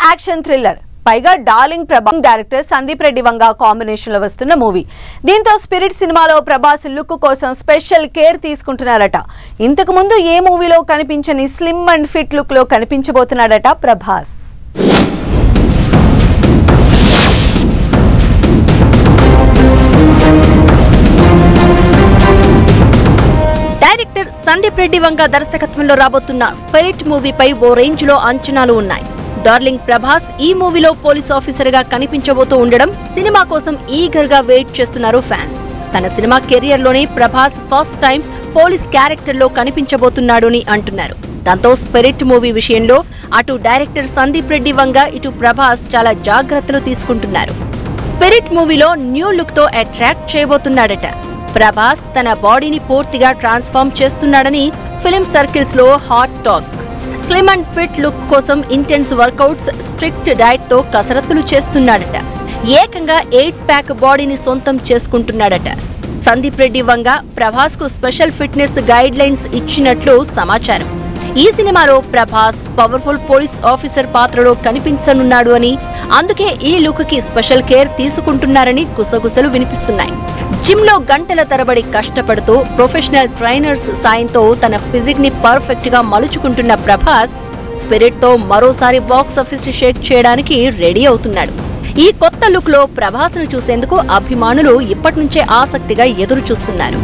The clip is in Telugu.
యాక్షన్ థ్రిల్లర్ పైగా darling Prabhas director Sandeep Reddy Vanga combination లో వస్తున్న మూవీ. దీంతో స్పిరిట్ సినిమాలో ప్రభాస్ లుక్ కోసం స్పెషల్ కేర్ తీసుకుంటున్నారట. ఇంతకు ముందు ఏ మూవీలో కనిపించని స్లిమ్ అండ్ ఫిట్ లుక్ లో కనిపించబోతున్నాడట ప్రభాస్. డైరెక్టర్ సందీప్ రెడ్డి వంగ దర్శకత్వంలో రాబోతున్న స్పిరిట్ మూవీపై ఓ రేంజ్ లో అంచనాలు ఉన్నాయి. డార్లింగ్ ప్రభాస్ ఈ మూవీలో పోలీస్ ఆఫీసర్ గా కనిపించబోతూ ఉండడం సినిమా కోసం ఈగర్ గా వెయిట్ చేస్తున్నారు ఫ్యాన్స్. తన సినిమా కెరియర్ లోనే Prabhas first time police character లో కనిపించబోతున్నాడు అని అంటున్నారు. దాంతో స్పిరిట్ మూవీ విషయంలో అటు డైరెక్టర్ సందీప్ రెడ్డి వంగ ఇటు ప్రభాస్ చాలా జాగ్రత్తలు తీసుకుంటున్నారు. స్పిరిట్ మూవీలో న్యూ లుక్ తో అట్రాక్ట్ చేయబోతున్నాడట. ప్రభాస్ తన బాడీని పూర్తిగా ట్రాన్స్ఫార్మ్ చేస్తున్నాడని ఫిల్మ్ సర్కిల్స్ లో hot talk. Slim and fit look కోసం ఇంటెన్స్ వర్కౌట్స్, స్ట్రిక్ట్ డైట్ తో కసరత్తులు చేస్తున్నాడట. ఏకంగా 8 ప్యాక్ బాడీని సొంతం చేసుకుంటున్నాడట. సందీప్ రెడ్డి వంగ ప్రభాస్ కు స్పెషల్ ఫిట్నెస్ గైడ్ లైన్స్ ఇచ్చినట్లు సమాచారం. ఈ సినిమాలో ప్రభాస్ పవర్ఫుల్ పోలీస్ ఆఫీసర్ పాత్రలో కనిపించనున్నాడు అని, అందుకే ఈ లుక్ కి స్పెషల్ కేర్ తీసుకుంటున్నారని గుసగుసలు వినిపిస్తున్నాయి. జిమ్ లో గంటల తరబడి కష్టపడుతూ ప్రొఫెషనల్ ట్రైనర్స్ సాయంతో తన ఫిజిక్ ని పర్ఫెక్ట్ గా మలుచుకుంటున్న ప్రభాస్ స్పిరిట్ తో మరోసారి బాక్స్ ఆఫీస్ షేక్ చేయడానికి రెడీ అవుతున్నాడు. ఈ కొత్త లుక్ లో ప్రభాస్ ను చూసేందుకు అభిమానులు ఇప్పటి నుంచే ఆసక్తిగా ఎదురు చూస్తున్నారు.